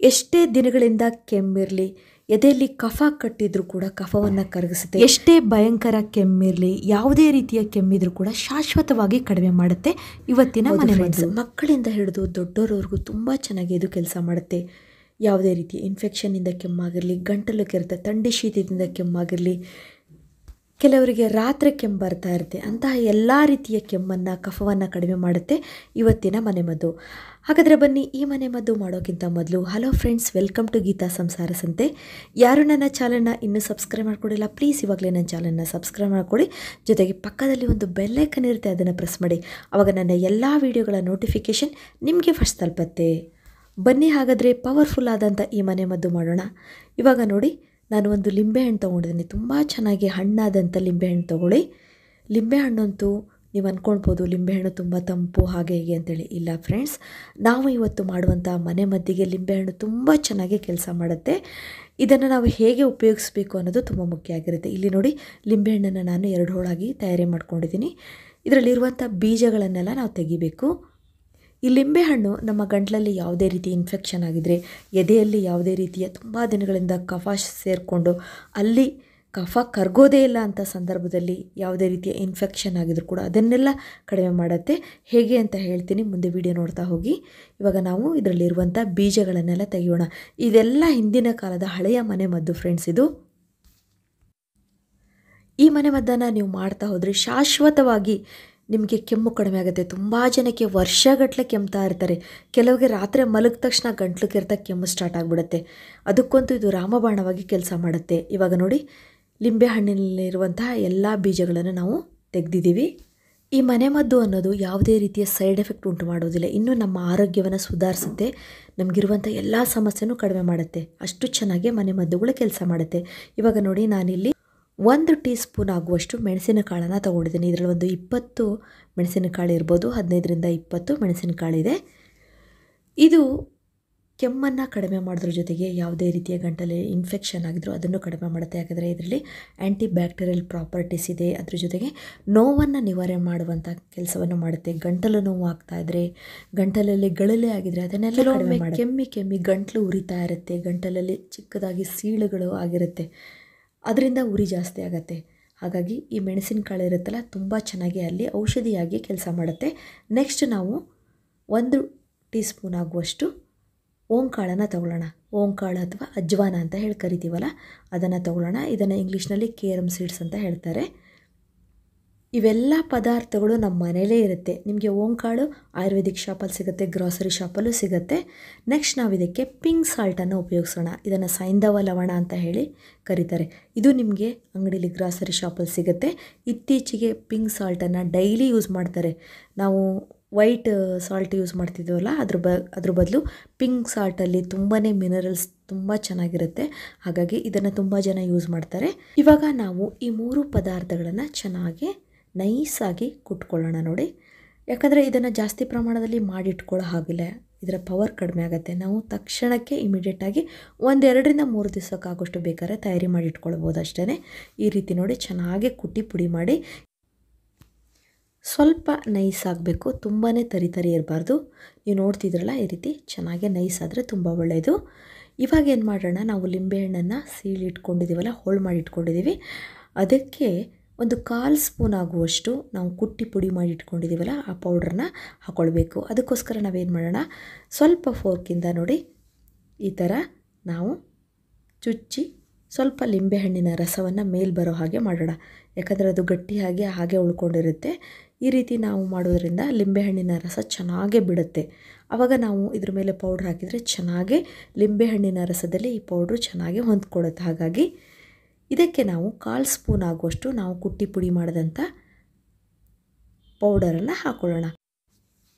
ಎಷ್ಟೇ ದಿನಗಳಿಂದ ಕೆಮ್ಮಿರಲಿ, ಎದೆಯಲ್ಲಿ ಕಫ ಕಟ್ಟಿದ್ರೂ ಕೂಡ ಕಫವನ್ನು ಕರಗಿಸುತ್ತೆ. ಎಷ್ಟೇ ಭಯಂಕರ ಕೆಮ್ಮಿರಲಿ, ಯಾವುದೇ ರೀತಿಯ ಕೆಮ್ಮಿದ್ರೂ ಕೂಡ ಶಾಶ್ವತವಾಗಿ ಕಡಿಮೆ ಮಾಡುತ್ತೆ ಇವತ್ತಿನ ಮನೆಮದ್ದು. ಮಕ್ಕಳಿಂದ ಹಿಡಿದು ದೊಡ್ಡೋರವರೆಗೂ ತುಂಬ ಚೆನ್ನಾಗಿ ಇದು ಕೆಲಸ ಮಾಡುತ್ತೆ. ಯಾವುದೇ ರೀತಿಯ ಇನ್ಫೆಕ್ಷನ್ನಿಂದ ಕೆಮ್ಮಾಗಿರಲಿ, ಗಂಟಲು ಕೆರೆತ, ಥಂಡಿ ಶೀತದಿಂದ ಕೆಮ್ಮಾಗಿರಲಿ, ಕೆಲವರಿಗೆ ರಾತ್ರಿ ಕೆಮ್ಮು ಬರ್ತಾ ಇರುತ್ತೆ. ಅಂತಹ ಎಲ್ಲ ರೀತಿಯ ಕೆಮ್ಮನ್ನು, ಕಫವನ್ನು ಕಡಿಮೆ ಮಾಡುತ್ತೆ ಇವತ್ತಿನ ಮನೆಮದ್ದು. ಹಾಗಾದರೆ ಬನ್ನಿ ಈ ಮನೆಮದ್ದು ಮಾಡೋಕ್ಕಿಂತ ಮೊದಲು, hello friends, welcome to Geetha Samsara Santhe. ಯಾರು ನನ್ನ ಚಾನಲ್ನ ಇನ್ನೂ ಸಬ್ಸ್ಕ್ರೈಬ್ ಮಾಡ್ಕೊಂಡಿಲ್ಲ, ಪ್ಲೀಸ್ ಇವಾಗಲೇ ನನ್ನ ಚಾನಲ್ನ ಸಬ್ಸ್ಕ್ರೈಬ್ ಮಾಡ್ಕೊಳ್ಳಿ. ಜೊತೆಗೆ ಪಕ್ಕದಲ್ಲಿ ಒಂದು ಬೆಲ್ ಐಕನ್ ಇರುತ್ತೆ, ಅದನ್ನು ಪ್ರೆಸ್ ಮಾಡಿ. ಆವಾಗ ನನ್ನ ಎಲ್ಲ ವೀಡಿಯೋಗಳ ನೋಟಿಫಿಕೇಷನ್ ನಿಮಗೆ ಫಸ್ಟ್ ತಲುಪತ್ತೆ. ಬನ್ನಿ ಹಾಗಾದರೆ ಪವರ್ಫುಲ್ ಆದಂಥ ಈ ಮನೆಮದ್ದು ಮಾಡೋಣ. ಇವಾಗ ನೋಡಿ, ನಾನು ಒಂದು ಲಿಂಬೆಹಣ್ಣು ತೊಗೊಂಡಿದ್ದೀನಿ. ತುಂಬ ಚೆನ್ನಾಗಿ ಹಣ್ಣಾದಂಥ ಲಿಂಬೆಹಣ್ಣು ತೊಗೊಳ್ಳಿ. ಲಿಂಬೆಹಣ್ಣಂತೂ ನೀವು ಅಂದ್ಕೊಳ್ಬೋದು ಲಿಂಬೆಹಣ್ಣು ತುಂಬ ತಂಪು ಹಾಗೆ ಹೀಗೆ ಅಂತೇಳಿ. ಇಲ್ಲ ಫ್ರೆಂಡ್ಸ್, ನಾವು ಇವತ್ತು ಮಾಡುವಂಥ ಮನೆಮದ್ದಿಗೆ ಲಿಂಬೆಹಣ್ಣು ತುಂಬ ಚೆನ್ನಾಗಿ ಕೆಲಸ ಮಾಡುತ್ತೆ. ಇದನ್ನು ನಾವು ಹೇಗೆ ಉಪಯೋಗಿಸ್ಬೇಕು ಅನ್ನೋದು ತುಂಬ ಮುಖ್ಯ ಆಗಿರುತ್ತೆ. ಇಲ್ಲಿ ನೋಡಿ, ಲಿಂಬೆಹಣ್ಣನ್ನು ನಾನು 2 ಹೋಳಾಗಿ ತಯಾರಿ ಮಾಡ್ಕೊಂಡಿದ್ದೀನಿ. ಇದರಲ್ಲಿರುವಂಥ ಬೀಜಗಳನ್ನೆಲ್ಲ ನಾವು ತೆಗಿಬೇಕು. ಈ ಲಿಂಬೆಹಣ್ಣು ನಮ್ಮ ಗಂಟಲಲ್ಲಿ ಯಾವುದೇ ರೀತಿ ಇನ್ಫೆಕ್ಷನ್ ಆಗಿದ್ದರೆ, ಎದೆಯಲ್ಲಿ ಯಾವುದೇ ರೀತಿಯ ತುಂಬ ದಿನಗಳಿಂದ ಕಫ ಸೇರಿಕೊಂಡು ಅಲ್ಲಿ ಕಫ ಕರಗೋದೇ ಇಲ್ಲ ಅಂಥ ಸಂದರ್ಭದಲ್ಲಿ ಯಾವುದೇ ರೀತಿಯ ಇನ್ಫೆಕ್ಷನ್ ಆಗಿದ್ರು ಕೂಡ ಅದನ್ನೆಲ್ಲ ಕಡಿಮೆ ಮಾಡುತ್ತೆ. ಹೇಗೆ ಅಂತ ಹೇಳ್ತೀನಿ, ಮುಂದೆ ವಿಡಿಯೋ ನೋಡ್ತಾ ಹೋಗಿ. ಇವಾಗ ನಾವು ಇದರಲ್ಲಿರುವಂಥ ಬೀಜಗಳನ್ನೆಲ್ಲ ತೆಗೆಯೋಣ. ಇದೆಲ್ಲ ಹಿಂದಿನ ಕಾಲದ ಹಳೆಯ ಮನೆಮದ್ದು ಫ್ರೆಂಡ್ಸ್. ಇದು ಈ ಮನೆಮದ್ದನ್ನು ನೀವು ಮಾಡ್ತಾ ಹೋದರೆ ಶಾಶ್ವತವಾಗಿ ನಿಮಗೆ ಕೆಮ್ಮು ಕಡಿಮೆ ಆಗುತ್ತೆ. ತುಂಬ ಜನಕ್ಕೆ ವರ್ಷಗಟ್ಟಲೆ ಕೆಮ್ತಾ ಇರ್ತಾರೆ. ಕೆಲವರಿಗೆ ರಾತ್ರಿ ಮಲಗಿದ ತಕ್ಷಣ ಗಂಟ್ಲು ಕೆರೆತ ಕೆಮ್ಮು ಸ್ಟಾರ್ಟ್ ಆಗಿಬಿಡುತ್ತೆ. ಅದಕ್ಕಂತೂ ಇದು ರಾಮಬಾಣವಾಗಿ ಕೆಲಸ ಮಾಡುತ್ತೆ. ಇವಾಗ ನೋಡಿ, ಲಿಂಬೆ ಹಣ್ಣಿನಲ್ಲಿರುವಂತಹ ಎಲ್ಲ ಬೀಜಗಳನ್ನು ನಾವು ತೆಗೆದಿದ್ದೀವಿ. ಈ ಮನೆಮದ್ದು ಅನ್ನೋದು ಯಾವುದೇ ರೀತಿಯ ಸೈಡ್ ಎಫೆಕ್ಟ್ ಉಂಟು ಮಾಡೋದಿಲ್ಲ. ಇನ್ನು ನಮ್ಮ ಆರೋಗ್ಯವನ್ನು ಸುಧಾರಿಸುತ್ತೆ, ನಮಗಿರುವಂಥ ಎಲ್ಲ ಸಮಸ್ಯೆನೂ ಕಡಿಮೆ ಮಾಡುತ್ತೆ. ಅಷ್ಟು ಚೆನ್ನಾಗಿ ಮನೆಮದ್ದುಗಳು ಕೆಲಸ ಮಾಡುತ್ತೆ. ಇವಾಗ ನೋಡಿ, ನಾನಿಲ್ಲಿ 1 ಟೀ ಸ್ಪೂನ್ ಆಗುವಷ್ಟು ಮೆಣಸಿನಕಾಳನ್ನು ತೊಗೊಂಡಿದ್ದೀನಿ. ಇದರಲ್ಲಿ ಒಂದು 20 ಮೆಣಸಿನಕಾಳು ಇರ್ಬೋದು, 15ರಿಂದ 20 ಮೆಣಸಿನಕಾಳಿದೆ. ಇದು ಕೆಮ್ಮನ್ನು ಕಡಿಮೆ ಮಾಡೋದ್ರ ಜೊತೆಗೆ ಯಾವುದೇ ರೀತಿಯ ಗಂಟಲಲ್ಲಿ ಇನ್ಫೆಕ್ಷನ್ ಆಗಿದ್ರು ಅದನ್ನು ಕಡಿಮೆ ಮಾಡುತ್ತೆ. ಯಾಕಂದರೆ ಇದರಲ್ಲಿ ಆ್ಯಂಟಿ ಬ್ಯಾಕ್ಟೀರಿಯಲ್ ಪ್ರಾಪರ್ಟೀಸ್ ಇದೆ. ಅದ್ರ ಜೊತೆಗೆ ನೋವನ್ನು ನಿವಾರಣೆ ಮಾಡುವಂಥ ಕೆಲಸವನ್ನು ಮಾಡುತ್ತೆ. ಗಂಟಲು ನೋವು ಆಗ್ತಾಯಿದ್ರೆ, ಗಂಟಲಲ್ಲಿ ಗಳಲೆ ಆಗಿದ್ರೆ ಅದನ್ನೆಲ್ಲ ಕಡಿಮೆ ಮಾಡುತ್ತೆ. ಕೆಮ್ಮಿ ಗಂಟಲು ಉರಿತಾ ಇರುತ್ತೆ, ಗಂಟಲಲ್ಲಿ ಚಿಕ್ಕದಾಗಿ ಸೀಳುಗಳು ಆಗಿರುತ್ತೆ, ಅದರಿಂದ ಉರಿ ಜಾಸ್ತಿ ಆಗುತ್ತೆ. ಹಾಗಾಗಿ ಈ ಮೆಣಸಿನಕಾಳು ಇರುತ್ತಲ್ಲ, ತುಂಬ ಚೆನ್ನಾಗಿ ಅಲ್ಲಿ ಔಷಧಿಯಾಗಿ ಕೆಲಸ ಮಾಡುತ್ತೆ. ನೆಕ್ಸ್ಟ್ ನಾವು 1 ಟೀ ಸ್ಪೂನ್ ಆಗುವಷ್ಟು ಓಂಕಾಳನ್ನು ತಗೊಳ್ಳೋಣ. ಓಂಕಾಳು ಅಥವಾ ಅಜ್ವಾನ ಅಂತ ಹೇಳಿ ಕರಿತೀವಲ್ಲ, ಅದನ್ನು ತಗೊಳ್ಳೋಣ. ಇದನ್ನು ಇಂಗ್ಲೀಷ್ನಲ್ಲಿ ಕೇರಮ್ ಸೀಡ್ಸ್ ಅಂತ ಹೇಳ್ತಾರೆ. ಇವೆಲ್ಲ ಪದಾರ್ಥಗಳು ನಮ್ಮ ಮನೇಲೇ ಇರುತ್ತೆ. ನಿಮಗೆ ಓಂಕಾಳು ಆಯುರ್ವೇದಿಕ್ ಶಾಪಲ್ಲಿ ಸಿಗುತ್ತೆ, ಗ್ರಾಸರಿ ಶಾಪಲ್ಲೂ ಸಿಗುತ್ತೆ. ನೆಕ್ಸ್ಟ್ ನಾವು ಇದಕ್ಕೆ ಪಿಂಕ್ ಸಾಲ್ಟನ್ನು ಉಪಯೋಗಿಸೋಣ. ಇದನ್ನು ಸೈಂಧವ ಲವಣ ಅಂತ ಹೇಳಿ ಕರೀತಾರೆ. ಇದು ನಿಮಗೆ ಅಂಗಡಿಲಿ ಗ್ರಾಸರಿ ಶಾಪಲ್ಲಿ ಸಿಗುತ್ತೆ. ಇತ್ತೀಚೆಗೆ ಪಿಂಕ್ ಸಾಲ್ಟನ್ನು ಡೈಲಿ ಯೂಸ್ ಮಾಡ್ತಾರೆ. ನಾವು ವೈಟ್ ಸಾಲ್ಟ್ ಯೂಸ್ ಮಾಡ್ತಿದ್ದೀವಲ್ಲ, ಅದ್ರ ಬದಲು ಪಿಂಕ್ ಸಾಲ್ಟಲ್ಲಿ ತುಂಬಾ ಮಿನರಲ್ಸ್ ತುಂಬ ಚೆನ್ನಾಗಿರುತ್ತೆ. ಹಾಗಾಗಿ ಇದನ್ನು ತುಂಬ ಜನ ಯೂಸ್ ಮಾಡ್ತಾರೆ. ಇವಾಗ ನಾವು ಈ 3 ಪದಾರ್ಥಗಳನ್ನು ಚೆನ್ನಾಗಿ ನೈಸಾಗಿ ಕುಟ್ಕೊಳ್ಳೋಣ ನೋಡಿ. ಯಾಕಂದರೆ ಇದನ್ನು ಜಾಸ್ತಿ ಪ್ರಮಾಣದಲ್ಲಿ ಮಾಡಿಟ್ಕೊಳ್ಳೋ ಹಾಗಿಲ್ಲ, ಇದರ ಪವರ್ ಕಡಿಮೆ ಆಗುತ್ತೆ. ನಾವು ತಕ್ಷಣಕ್ಕೆ ಇಮಿಡಿಯೇಟಾಗಿ 1-2ರಿಂದ 3 ದಿವಸಕ್ಕಾಗೋಷ್ಟು ಬೇಕಾದ್ರೆ ತಯಾರಿ ಮಾಡಿ ಇಟ್ಕೊಳ್ಬೋದು ಅಷ್ಟೇ. ಈ ರೀತಿ ನೋಡಿ ಚೆನ್ನಾಗಿ ಕುಟ್ಟಿ ಪುಡಿ ಮಾಡಿ. ಸ್ವಲ್ಪ ನೈಸ್ ಆಗಬೇಕು, ತುಂಬಾ ತರಿ ಇರಬಾರ್ದು. ನೀವು ನೋಡ್ತಿದ್ರಲ್ಲ, ಈ ರೀತಿ ಚೆನ್ನಾಗಿ ನೈಸ್ ಆದರೆ ತುಂಬ ಒಳ್ಳೆಯದು. ಇವಾಗ ಏನು ಮಾಡೋಣ, ನಾವು ಲಿಂಬೆಹಣ್ಣನ್ನು ಸೀಳಿ ಇಟ್ಕೊಂಡಿದ್ದೀವಲ್ಲ, ಹೋಳು ಮಾಡಿ ಇಟ್ಕೊಂಡಿದ್ದೀವಿ, ಅದಕ್ಕೆ ಒಂದು 1/4 ಸ್ಪೂನ್ ಆಗುವಷ್ಟು ನಾವು ಕುಟ್ಟಿ ಪುಡಿ ಮಾಡಿ ಇಟ್ಕೊಂಡಿದ್ದೀವಲ್ಲ, ಆ ಪೌಡ್ರನ್ನ ಹಾಕ್ಕೊಳ್ಬೇಕು. ಅದಕ್ಕೋಸ್ಕರ ನಾವೇನು ಮಾಡೋಣ, ಸ್ವಲ್ಪ ಫೋರ್ಕಿಂದ ನೋಡಿ ಈ ಥರ ನಾವು ಚುಚ್ಚಿ ಸ್ವಲ್ಪ ಲಿಂಬೆಹಣ್ಣಿನ ರಸವನ್ನು ಮೇಲೆ ಬರೋ ಹಾಗೆ ಮಾಡೋಣ. ಯಾಕಂದರೆ ಅದು ಗಟ್ಟಿಯಾಗಿ ಹಾಗೆ ಉಳ್ಕೊಂಡಿರುತ್ತೆ. ಈ ರೀತಿ ನಾವು ಮಾಡೋದ್ರಿಂದ ಲಿಂಬೆಹಣ್ಣಿನ ರಸ ಚೆನ್ನಾಗೇ ಬಿಡುತ್ತೆ. ಆವಾಗ ನಾವು ಇದ್ರ ಮೇಲೆ ಪೌಡ್ರ್ ಹಾಕಿದರೆ ಚೆನ್ನಾಗಿ ಲಿಂಬೆಹಣ್ಣಿನ ರಸದಲ್ಲಿ ಈ ಪೌಡ್ರು ಚೆನ್ನಾಗಿ ಹೊಂದ್ಕೊಳ್ಳುತ್ತೆ. ಹಾಗಾಗಿ ಇದಕ್ಕೆ ನಾವು 1/4 ಸ್ಪೂನ್ ಆಗುವಷ್ಟು ನಾವು ಕುಟ್ಟಿ ಪುಡಿ ಮಾಡಿದಂಥ ಪೌಡರನ್ನು ಹಾಕ್ಕೊಳ್ಳೋಣ.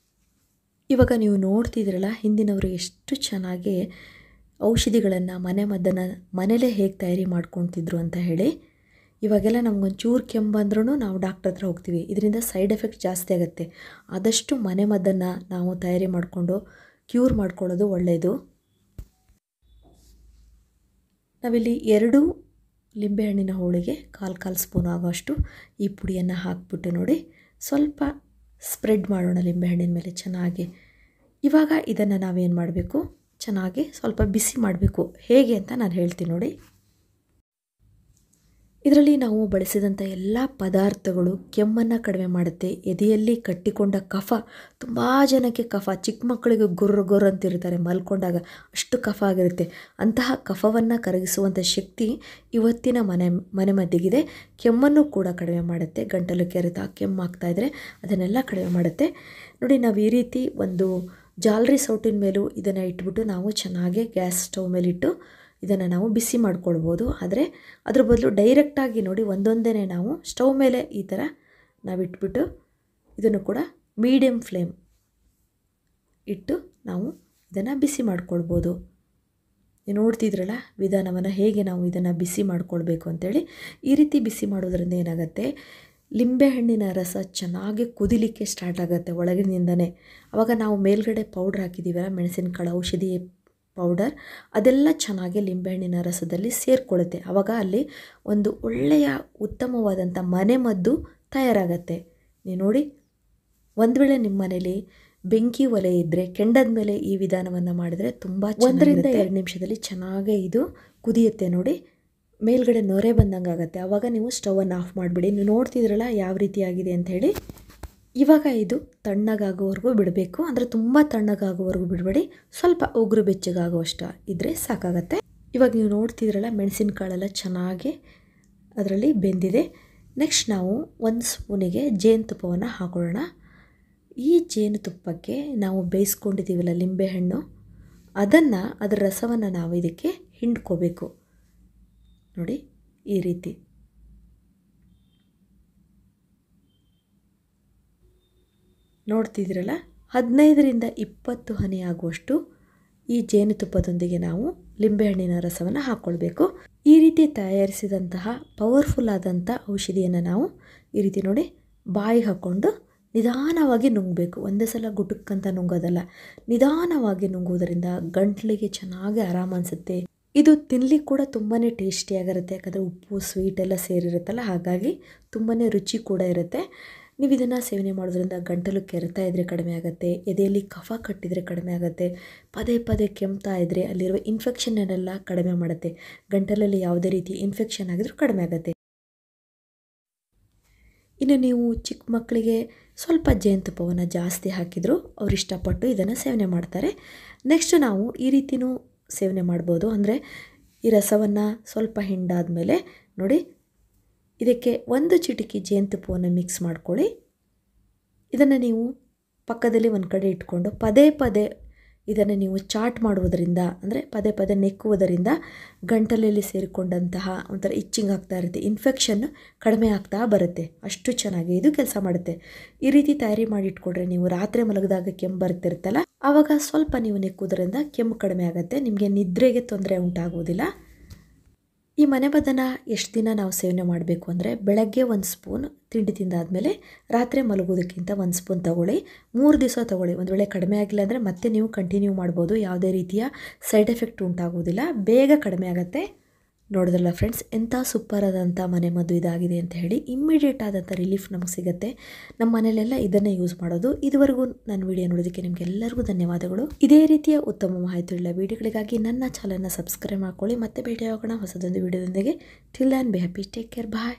ಇವಾಗ ನೀವು ನೋಡ್ತಿದ್ರಲ್ಲ, ಹಿಂದಿನವರು ಎಷ್ಟು ಚೆನ್ನಾಗಿ ಔಷಧಿಗಳನ್ನು ಮನೆಮದ್ದನ್ನು ಮನೇಲೇ ಹೇಗೆ ತಯಾರಿ ಮಾಡ್ಕೊತಿದ್ರು ಅಂತ ಹೇಳಿ. ಇವಾಗೆಲ್ಲ ನಮಗೊಂಚೂರು ಕೆಮ್ಮು ಬಂದ್ರೂ ನಾವು ಡಾಕ್ಟ್ರ್ ಹತ್ರ ಹೋಗ್ತೀವಿ. ಇದರಿಂದ ಸೈಡ್ ಎಫೆಕ್ಟ್ ಜಾಸ್ತಿ ಆಗುತ್ತೆ. ಆದಷ್ಟು ಮನೆಮದ್ದನ್ನು ನಾವು ತಯಾರಿ ಮಾಡಿಕೊಂಡು ಕ್ಯೂರ್ ಮಾಡ್ಕೊಳ್ಳೋದು ಒಳ್ಳೆಯದು. ನಾವಿಲ್ಲಿ 2 ಲಿಂಬೆಹಣ್ಣಿನ ಹೋಳಿಗೆ 1/4 ಸ್ಪೂನ್ ಆಗೋಷ್ಟು ಈ ಪುಡಿಯನ್ನು ಹಾಕ್ಬಿಟ್ಟು ನೋಡಿ ಸ್ವಲ್ಪ ಸ್ಪ್ರೆಡ್ ಮಾಡೋಣ ಲಿಂಬೆಹಣ್ಣಿನ ಮೇಲೆ ಚೆನ್ನಾಗಿ. ಇವಾಗ ಇದನ್ನು ನಾವೇನು ಮಾಡಬೇಕು, ಚೆನ್ನಾಗಿ ಸ್ವಲ್ಪ ಬಿಸಿ ಮಾಡಬೇಕು. ಹೇಗೆ ಅಂತ ನಾನು ಹೇಳ್ತೀನಿ ನೋಡಿ. ಇದರಲ್ಲಿ ನಾವು ಬಳಸಿದಂಥ ಎಲ್ಲ ಪದಾರ್ಥಗಳು ಕೆಮ್ಮನ್ನು ಕಡಿಮೆ ಮಾಡುತ್ತೆ. ಎದೆಯಲ್ಲಿ ಕಟ್ಟಿಕೊಂಡ ಕಫ, ತುಂಬ ಜನಕ್ಕೆ ಕಫ, ಚಿಕ್ಕ ಮಕ್ಕಳಿಗೆ ಗೊರ್ರ ಅಂತಿರ್ತಾರೆ ಮಲ್ಕೊಂಡಾಗ, ಅಷ್ಟು ಕಫ ಆಗಿರುತ್ತೆ. ಅಂತಹ ಕಫವನ್ನು ಕರಗಿಸುವಂಥ ಶಕ್ತಿ ಇವತ್ತಿನ ಮನೆಮದ್ದಿಗಿದೆ. ಕೆಮ್ಮನ್ನು ಕೂಡ ಕಡಿಮೆ ಮಾಡುತ್ತೆ. ಗಂಟಲು ಕೆರೆತ, ಕೆಮ್ಮಾಗ್ತಾಯಿದ್ರೆ ಅದನ್ನೆಲ್ಲ ಕಡಿಮೆ ಮಾಡುತ್ತೆ. ನೋಡಿ, ನಾವು ಈ ರೀತಿ ಒಂದು ಜಾಲರಿ ಸೌಟಿನ ಮೇಲೂ ಇದನ್ನು ಇಟ್ಬಿಟ್ಟು ನಾವು ಚೆನ್ನಾಗಿ ಗ್ಯಾಸ್ ಸ್ಟವ್ ಮೇಲಿಟ್ಟು ಇದನ್ನು ನಾವು ಬಿಸಿ ಮಾಡ್ಕೊಳ್ಬೋದು. ಆದರೆ ಅದ್ರ ಬದಲು ಡೈರೆಕ್ಟಾಗಿ ನೋಡಿ ಒಂದೊಂದೇ ನಾವು ಸ್ಟವ್ ಮೇಲೆ ಈ ಥರ ನಾವು ಇಟ್ಬಿಟ್ಟು ಇದನ್ನು ಕೂಡ ಮೀಡಿಯಮ್ ಫ್ಲೇಮ್ ಇಟ್ಟು ನಾವು ಇದನ್ನು ಬಿಸಿ ಮಾಡ್ಕೊಳ್ಬೋದು. ನೀವು ನೋಡ್ತಿದ್ರಲ್ಲ ವಿಧಾನವನ್ನು, ಹೇಗೆ ನಾವು ಇದನ್ನು ಬಿಸಿ ಮಾಡ್ಕೊಳ್ಬೇಕು ಅಂತೇಳಿ. ಈ ರೀತಿ ಬಿಸಿ ಮಾಡೋದ್ರಿಂದ ಏನಾಗುತ್ತೆ, ಲಿಂಬೆಹಣ್ಣಿನ ರಸ ಚೆನ್ನಾಗಿ ಕುದಿಲಿಕ್ಕೆ ಸ್ಟಾರ್ಟ್ ಆಗುತ್ತೆ ಒಳಗಿನಿಂದನೇ. ಆವಾಗ ನಾವು ಮೇಲ್ಗಡೆ ಪೌಡ್ರ್ ಹಾಕಿದ್ದೀವಲ್ಲ, ಮೆಣಸಿನಕಾಳು, ಔಷಧಿ ಪೌಡರ್, ಅದೆಲ್ಲ ಚೆನ್ನಾಗಿ ಲಿಂಬೆಹಣ್ಣಿನ ರಸದಲ್ಲಿ ಸೇರಿಕೊಳ್ಳುತ್ತೆ. ಆವಾಗ ಅಲ್ಲಿ ಒಂದು ಒಳ್ಳೆಯ ಉತ್ತಮವಾದಂಥ ಮನೆಮದ್ದು ತಯಾರಾಗತ್ತೆ. ನೀವು ನೋಡಿ, ಒಂದು ವೇಳೆ ನಿಮ್ಮ ಮನೇಲಿ ಬೆಂಕಿ ಒಲೆ ಇದ್ದರೆ ಕೆಂಡದ ಮೇಲೆ ಈ ವಿಧಾನವನ್ನು ಮಾಡಿದರೆ ತುಂಬ 1 ರಿಂದ 2 ನಿಮಿಷದಲ್ಲಿ ಚೆನ್ನಾಗೇ ಇದು ಕುದಿಯುತ್ತೆ. ನೋಡಿ, ಮೇಲ್ಗಡೆ ನೊರೆ ಬಂದಂಗೆ ಆಗುತ್ತೆ. ಆವಾಗ ನೀವು ಸ್ಟವನ್ನು ಆಫ್ ಮಾಡಿಬಿಡಿ. ನೀವು ನೋಡ್ತಿದ್ರಲ್ಲ ಯಾವ ರೀತಿ ಆಗಿದೆ ಅಂಥೇಳಿ. ಇವಾಗ ಇದು ತಣ್ಣಗಾಗೋವರೆಗೂ ಬಿಡಬೇಕು. ಅಂದರೆ ತುಂಬ ತಣ್ಣಗಾಗೋವರೆಗೂ ಬಿಡಬೇಡಿ, ಸ್ವಲ್ಪ ಉಗುರು ಬೆಚ್ಚಗಾಗುವಷ್ಟು ಇದ್ದರೆ ಸಾಕಾಗತ್ತೆ. ಇವಾಗ ನೀವು ನೋಡ್ತಿದ್ರಲ್ಲ ಮೆಣಸಿನಕಾಳೆಲ್ಲ ಚೆನ್ನಾಗಿ ಅದರಲ್ಲಿ ಬೆಂದಿದೆ. ನೆಕ್ಸ್ಟ್ ನಾವು 1 ಸ್ಪೂನಿಗೆ ಜೇನುತುಪ್ಪವನ್ನು ಹಾಕೊಳ್ಳೋಣ. ಈ ಜೇನುತುಪ್ಪಕ್ಕೆ ನಾವು ಬೇಯಿಸ್ಕೊಂಡಿದ್ದೀವಲ್ಲ ಲಿಂಬೆಹಣ್ಣು, ಅದರ ರಸವನ್ನು ನಾವು ಇದಕ್ಕೆ ಹಿಂಡ್ಕೋಬೇಕು. ನೋಡಿ, ಈ ರೀತಿ ನೋಡ್ತಿದ್ದೀರಲ್ಲ, 15 ರಿಂದ 20 ಹನಿ ಆಗುವಷ್ಟು ಈ ಜೇನುತುಪ್ಪದೊಂದಿಗೆ ನಾವು ಲಿಂಬೆಹಣ್ಣಿನ ರಸವನ್ನು ಹಾಕ್ಕೊಳ್ಬೇಕು. ಈ ರೀತಿ ತಯಾರಿಸಿದಂತಹ ಪವರ್ಫುಲ್ ಆದಂಥ ಔಷಧಿಯನ್ನು ನಾವು ಈ ರೀತಿ ನೋಡಿ ಬಾಯಿಗೆ ಹಾಕ್ಕೊಂಡು ನಿಧಾನವಾಗಿ ನುಂಗಬೇಕು. ಒಂದೇ ಸಲ ಗುಟುಕ್ಕಂತ ನುಂಗೋದಲ್ಲ, ನಿಧಾನವಾಗಿ ನುಂಗೋದ್ರಿಂದ ಗಂಟ್ಲಿಗೆ ಚೆನ್ನಾಗಿ ಆರಾಮ ಅನಿಸುತ್ತೆ. ಇದು ತಿನ್ಲಿಕ್ಕೆ ಕೂಡ ತುಂಬಾ ಟೇಸ್ಟಿಯಾಗಿರುತ್ತೆ. ಯಾಕಂದರೆ ಉಪ್ಪು ಸ್ವೀಟ್ ಎಲ್ಲ ಸೇರಿರುತ್ತಲ್ಲ, ಹಾಗಾಗಿ ತುಂಬಾ ರುಚಿ ಕೂಡ ಇರುತ್ತೆ. ನೀವು ಇದನ್ನು ಸೇವನೆ ಮಾಡೋದ್ರಿಂದ ಗಂಟಲು ಕೆರೆತ ಇದ್ದರೆ ಕಡಿಮೆ ಆಗುತ್ತೆ, ಎದೆಯಲ್ಲಿ ಕಫ ಕಟ್ಟಿದರೆ ಕಡಿಮೆ ಆಗುತ್ತೆ, ಪದೇ ಪದೇ ಕೆಮ್ತಾ ಇದ್ದರೆ ಅಲ್ಲಿರುವ ಇನ್ಫೆಕ್ಷನ್ನೆಲ್ಲ ಕಡಿಮೆ ಮಾಡುತ್ತೆ. ಗಂಟಲಲ್ಲಿ ಯಾವುದೇ ರೀತಿ ಇನ್ಫೆಕ್ಷನ್ ಆಗಿದ್ರೂ ಕಡಿಮೆ ಆಗುತ್ತೆ. ಇನ್ನು ನೀವು ಚಿಕ್ಕ ಮಕ್ಕಳಿಗೆ ಸ್ವಲ್ಪ ಜೇನುತುಪ್ಪವನ್ನು ಜಾಸ್ತಿ ಹಾಕಿದರೂ ಅವ್ರು ಇಷ್ಟಪಟ್ಟು ಇದನ್ನು ಸೇವನೆ ಮಾಡ್ತಾರೆ. ನೆಕ್ಸ್ಟ್ ನಾವು ಈ ರೀತಿಯೂ ಸೇವನೆ ಮಾಡ್ಬೋದು. ಅಂದರೆ ಈ ರಸವನ್ನು ಸ್ವಲ್ಪ ಹಿಂಡಾದಮೇಲೆ ನೋಡಿ, ಇದಕ್ಕೆ 1 ಚಿಟಿಕೆ ಜೇನುತುಪ್ಪವನ್ನು ಮಿಕ್ಸ್ ಮಾಡ್ಕೊಳ್ಳಿ. ಇದನ್ನು ನೀವು ಪಕ್ಕದಲ್ಲಿ ಒಂದು ಕಡೆ ಇಟ್ಕೊಂಡು ಪದೇ ಪದೇ ಇದನ್ನು ನೀವು ಚಾಟ್ ಮಾಡುವುದರಿಂದ, ಅಂದರೆ ಪದೇ ಪದೇ ನೆಕ್ಕುವುದರಿಂದ ಗಂಟಲಲ್ಲಿ ಸೇರಿಕೊಂಡಂತಹ ಒಂಥರ ಇಚ್ಚಿಂಗ್ ಆಗ್ತಾ ಇರುತ್ತೆ, ಇನ್ಫೆಕ್ಷನ್ ಕಡಿಮೆ ಆಗ್ತಾ ಬರುತ್ತೆ. ಅಷ್ಟು ಚೆನ್ನಾಗಿ ಇದು ಕೆಲಸ ಮಾಡುತ್ತೆ. ಈ ರೀತಿ ತಯಾರಿ ಮಾಡಿ ಇಟ್ಕೊಂಡ್ರೆ ನೀವು ರಾತ್ರಿ ಮಲಗಿದಾಗ ಕೆಮ್ಮು ಬರ್ತಿರುತ್ತಲ್ಲ, ಆವಾಗ ಸ್ವಲ್ಪ ನೀವು ನೆಕ್ಕುವುದರಿಂದ ಕೆಮ್ಮು ಕಡಿಮೆ ಆಗುತ್ತೆ. ನಿಮಗೆ ನಿದ್ರೆಗೆ ತೊಂದರೆ ಉಂಟಾಗುವುದಿಲ್ಲ. ಈ ಮನೆಮದ್ದನ್ನು ಎಷ್ಟು ದಿನ ನಾವು ಸೇವನೆ ಮಾಡಬೇಕು ಅಂದರೆ, ಬೆಳಗ್ಗೆ 1 ಸ್ಪೂನ್ ತಿಂಡಿ ತಿಂದಾದಮೇಲೆ ರಾತ್ರಿ ಮಲಗೋದಕ್ಕಿಂತ 1 ಸ್ಪೂನ್ ತೊಗೊಳ್ಳಿ. 3 ದಿವಸ ತೊಗೊಳ್ಳಿ. ಒಂದು ವೇಳೆ ಕಡಿಮೆ ಆಗಿಲ್ಲ ಅಂದರೆ ಮತ್ತೆ ನೀವು ಕಂಟಿನ್ಯೂ ಮಾಡ್ಬೋದು. ಯಾವುದೇ ರೀತಿಯ ಸೈಡ್ ಎಫೆಕ್ಟ್ ಉಂಟಾಗೋದಿಲ್ಲ, ಬೇಗ ಕಡಿಮೆ ಆಗುತ್ತೆ. ನೋಡಿದ್ರಲ್ಲ ಫ್ರೆಂಡ್ಸ್, ಎಂಥ ಸೂಪರ್ ಆದಂಥ ಮನೆಮದ್ದು ಇದಾಗಿದೆ ಅಂತ ಹೇಳಿ. ಇಮ್ಮಿಡಿಯೇಟ್ ಆದಂಥ ರಿಲೀಫ್ ನಮಗೆ ಸಿಗುತ್ತೆ. ನಮ್ಮ ಮನೆಯಲ್ಲೆಲ್ಲ ಇದನ್ನೇ ಯೂಸ್ ಮಾಡೋದು. ಇದುವರೆಗೂ ನನ್ನ ವಿಡಿಯೋ ನೋಡೋದಕ್ಕೆ ನಿಮಗೆಲ್ಲರಿಗೂ ಧನ್ಯವಾದಗಳು. ಇದೇ ರೀತಿಯ ಉತ್ತಮ ಮಾಹಿತಿಯುಳ್ಳ ವಿಡಿಯೋಗಳಿಗಾಗಿ ನನ್ನ ಚಾನಲ್ನ ಸಬ್ಸ್ಕ್ರೈಬ್ ಮಾಡ್ಕೊಳ್ಳಿ. ಮತ್ತೆ ಭೇಟಿಯಾಗೋಣ ಹೊಸದೊಂದು ವಿಡಿಯೋದೊಂದಿಗೆ. Till then be happy, take care, bye.